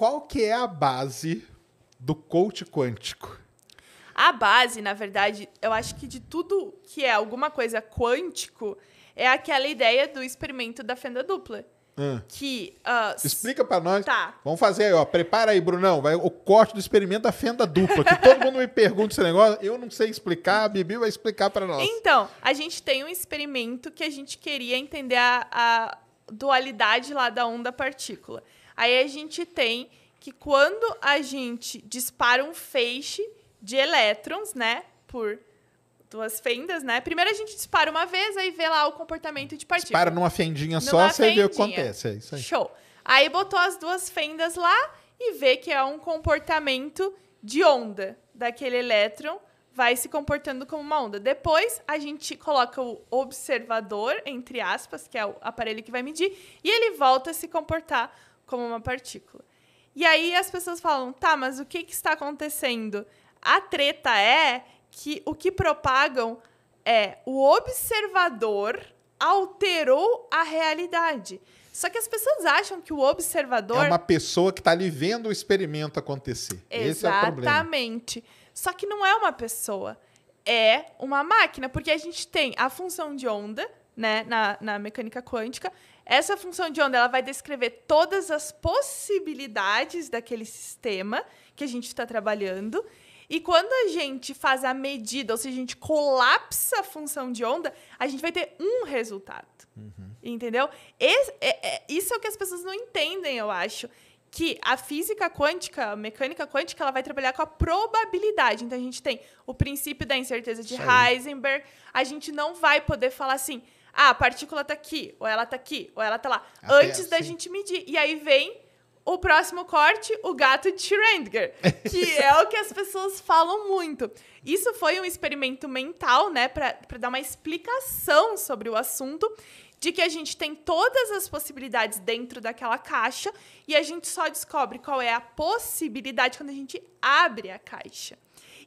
qual que é a base do coach quântico? A base, na verdade, eu acho que de tudo que é alguma coisa quântico, é aquela ideia do experimento da fenda dupla. Que, explica pra nós. Tá. Vamos fazer aí, ó. Prepara aí, Brunão. Vai o corte do experimento da fenda dupla. Que todo mundo me pergunta esse negócio. Eu não sei explicar, a Bibi vai explicar pra nós. Então, a gente tem um experimento que a gente queria entender a dualidade lá da onda-partícula. Aí a gente tem que quando a gente dispara um feixe de elétrons, né, por duas fendas, né? Primeiro a gente dispara uma vez, aí vê lá o comportamento de partícula. Dispara numa fendinha só, você vê o que acontece. É isso aí. Show. Aí botou as duas fendas lá e vê que é um comportamento de onda daquele elétron, vai se comportando como uma onda. Depois a gente coloca o observador, entre aspas, que é o aparelho que vai medir, e ele volta a se comportar como uma partícula. E aí as pessoas falam, tá, mas o que está acontecendo? A treta é que o que propagam é o observador alterou a realidade. Só que as pessoas acham que o observador... É uma pessoa que está ali vendo o experimento acontecer. Esse é o problema. Exatamente. Só que não é uma pessoa, é uma máquina, porque a gente tem a função de onda, né, na mecânica quântica. Essa função de onda ela vai descrever todas as possibilidades daquele sistema que a gente está trabalhando. E quando a gente faz a medida, ou seja, a gente colapsa a função de onda, a gente vai ter um resultado. Entendeu? Isso é o que as pessoas não entendem, eu acho. Que a física quântica, a mecânica quântica, ela vai trabalhar com a probabilidade. Então, a gente tem o princípio da incerteza de Heisenberg. A gente não vai poder falar assim, a partícula tá aqui, ou ela tá aqui, ou ela tá lá, antes da gente medir. E aí vem o próximo corte, o gato de Schrödinger, que é o que as pessoas falam muito. Isso foi um experimento mental, né, para dar uma explicação sobre o assunto, de que a gente tem todas as possibilidades dentro daquela caixa e a gente só descobre qual é a possibilidade quando a gente abre a caixa.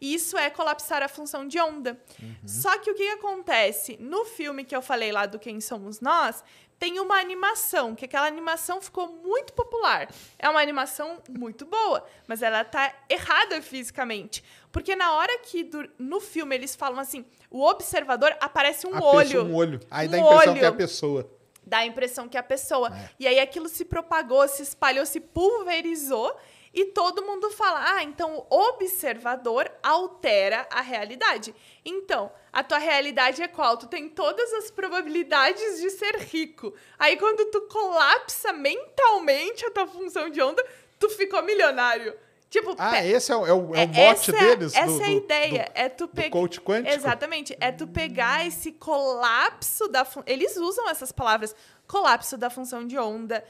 E isso é colapsar a função de onda. Só que o que acontece? No filme que eu falei lá do Quem Somos Nós, tem uma animação, que aquela animação ficou muito popular. É uma animação muito boa, mas ela tá errada fisicamente. Porque na hora que no filme eles falam assim, o observador aparece um olho. Um olho. Aí dá a impressão que é a pessoa. Dá a impressão que é a pessoa. E aí aquilo se propagou, se espalhou, se pulverizou. E todo mundo fala, então o observador altera a realidade. Então, a tua realidade é qual? Tu tem todas as probabilidades de ser rico. Aí, quando tu colapsa mentalmente a tua função de onda, tu ficou milionário. Tipo, esse é o mote deles? Essa é a ideia. Do coach quântico? Exatamente. É tu pegar esse colapso da... Eles usam essas palavras. Colapso da função de onda,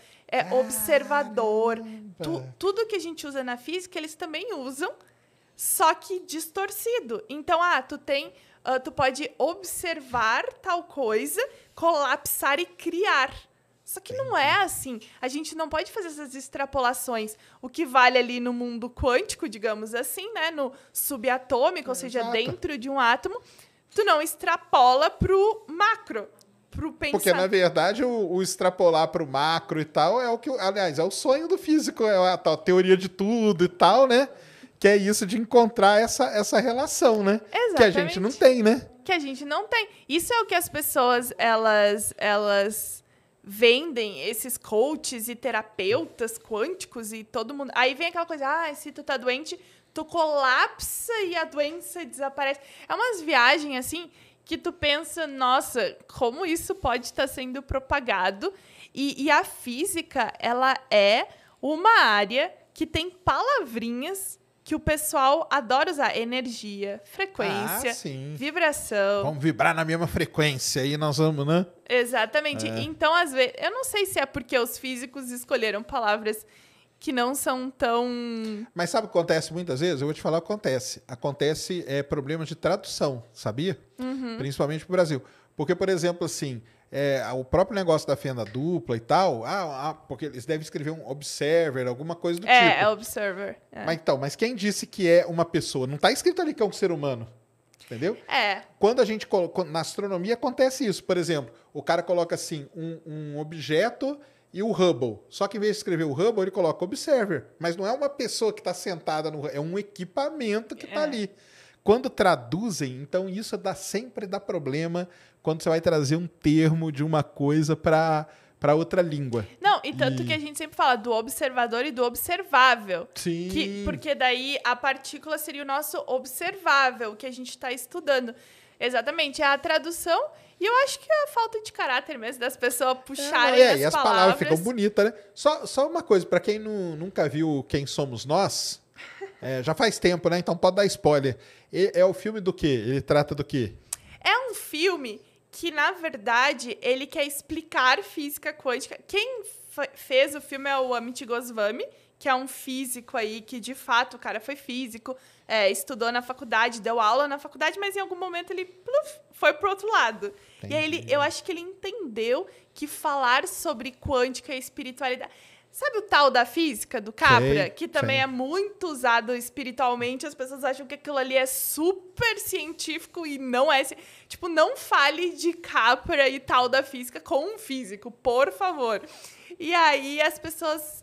observador. Tudo que a gente usa na física, eles também usam, só que distorcido. Então, tu pode observar tal coisa, colapsar e criar. Só que não é assim. A gente não pode fazer essas extrapolações. O que vale ali no mundo quântico, digamos assim, né? No subatômico, ou seja, dentro de um átomo, tu não extrapola pro macro. Porque, na verdade, o extrapolar para o macro e tal é o que, aliás, é o sonho do físico, é a tal teoria de tudo e tal, né? Que é isso de encontrar essa relação, né? Exatamente. Que a gente não tem, né? Que a gente não tem. Isso é o que as pessoas, elas vendem, esses coaches e terapeutas quânticos e todo mundo... Aí vem aquela coisa, se tu tá doente, tu colapsa e a doença desaparece. É umas viagens, assim... que tu pensa, nossa, como isso pode estar sendo propagado. E a física, ela é uma área que tem palavrinhas que o pessoal adora usar. Energia, frequência, vibração. Vamos vibrar na mesma frequência, aí nós vamos, né? Exatamente. Então, às vezes, eu não sei se é porque os físicos escolheram palavras que não são tão... Mas sabe o que acontece muitas vezes? Eu vou te falar o que acontece. Acontece problemas de tradução, sabia? Principalmente para o Brasil. Porque, por exemplo, assim, o próprio negócio da fenda dupla e tal, porque eles devem escrever um observer, alguma coisa do tipo. É observer. Mas quem disse que é uma pessoa? Não está escrito ali que é um ser humano. Entendeu? Quando a gente na astronomia acontece isso. Por exemplo, o cara coloca assim, um objeto... e o Hubble. Só que em vez de escrever o Hubble, ele coloca Observer. Mas não é uma pessoa que está sentada no... É um equipamento que está ali. Quando traduzem, então isso sempre dá problema quando você vai trazer um termo de uma coisa para outra língua. Não, e tanto que a gente sempre fala do observador e do observável. Sim. Porque daí a partícula seria o nosso observável, o que a gente está estudando. Exatamente, é a tradução. E eu acho que é a falta de caráter mesmo das pessoas puxarem e as palavras ficam bonitas, né? Só uma coisa, para quem nunca viu Quem Somos Nós, já faz tempo, né? Então pode dar spoiler. É o filme do quê? Ele trata do quê? É um filme que, na verdade, ele quer explicar física quântica. Quem fez o filme é o Amit Goswami, que é um físico aí que, de fato, o cara foi físico, estudou na faculdade, deu aula na faculdade, mas em algum momento ele foi pro outro lado. Entendi. E aí eu acho que ele entendeu que falar sobre quântica e espiritualidade... Sabe o tal da física, do Capra? Que também é muito usado espiritualmente. As pessoas acham que aquilo ali é super científico e não é. Tipo, não fale de Capra e tal da física com um físico, por favor. E aí as pessoas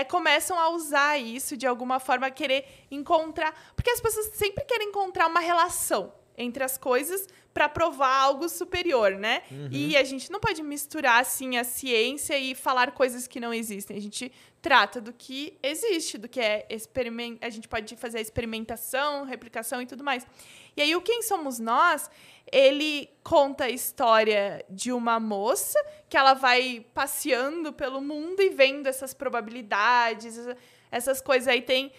começam a usar isso de alguma forma, querer encontrar... Porque as pessoas sempre querem encontrar uma relação entre as coisas para provar algo superior, né? Uhum. E a gente não pode misturar, assim, a ciência e falar coisas que não existem. A gente trata do que existe, do que a gente pode fazer a experimentação, replicação e tudo mais. E aí, o Quem Somos Nós, ele conta a história de uma moça que ela vai passeando pelo mundo e vendo essas probabilidades, essas coisas. Aí tem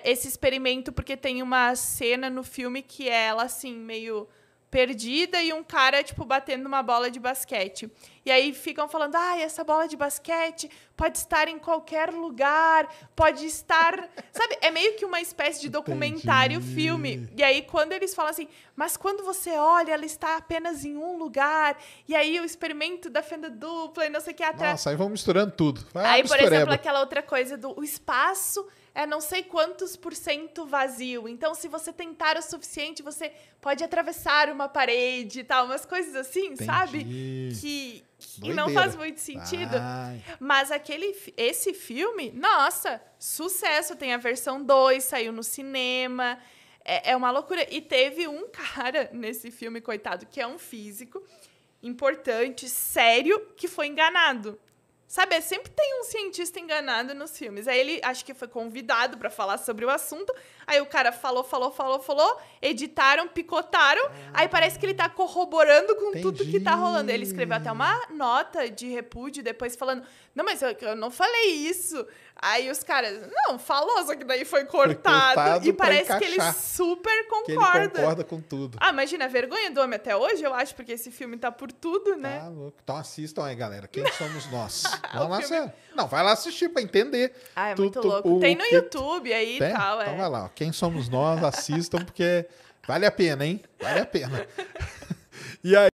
esse experimento, porque tem uma cena no filme que é ela, assim, meio perdida e um cara, tipo, batendo uma bola de basquete. E aí ficam falando, essa bola de basquete pode estar em qualquer lugar, pode estar... Sabe, é meio que uma espécie de documentário filme. E aí, quando eles falam assim, mas quando você olha, ela está apenas em um lugar, e aí o experimento da fenda dupla e não sei o que atrás... Nossa, aí vão misturando tudo. Aí, por exemplo, aquela outra coisa o espaço é não sei quantos % vazio. Então, se você tentar o suficiente, você pode atravessar uma parede e tal. Umas coisas assim, entendi. Sabe? Que não faz muito sentido. Mas esse filme, nossa, sucesso. Tem a versão 2, saiu no cinema. É uma loucura. E teve um cara nesse filme, coitado, que é um físico importante, sério, que foi enganado. Sabe, sempre tem um cientista enganado nos filmes. Aí ele, acho que foi convidado para falar sobre o assunto. Aí o cara falou, editaram, picotaram. Aí parece que ele tá corroborando com tudo que tá rolando. Ele escreveu até uma nota de repúdio depois falando, não, mas eu não falei isso. Aí os caras, não, falou, só que daí foi cortado e parece que ele super concorda. Que ele concorda com tudo. Imagina, a vergonha do homem até hoje, eu acho, porque esse filme tá por tudo, né? Tá louco. Então assistam aí, galera. Quem somos nós? Vamos lá, não, vai lá assistir pra entender. É muito louco. Tem no YouTube aí e tal. Então vai lá, ó. Quem somos nós? Assistam, porque vale a pena, hein? Vale a pena. E aí,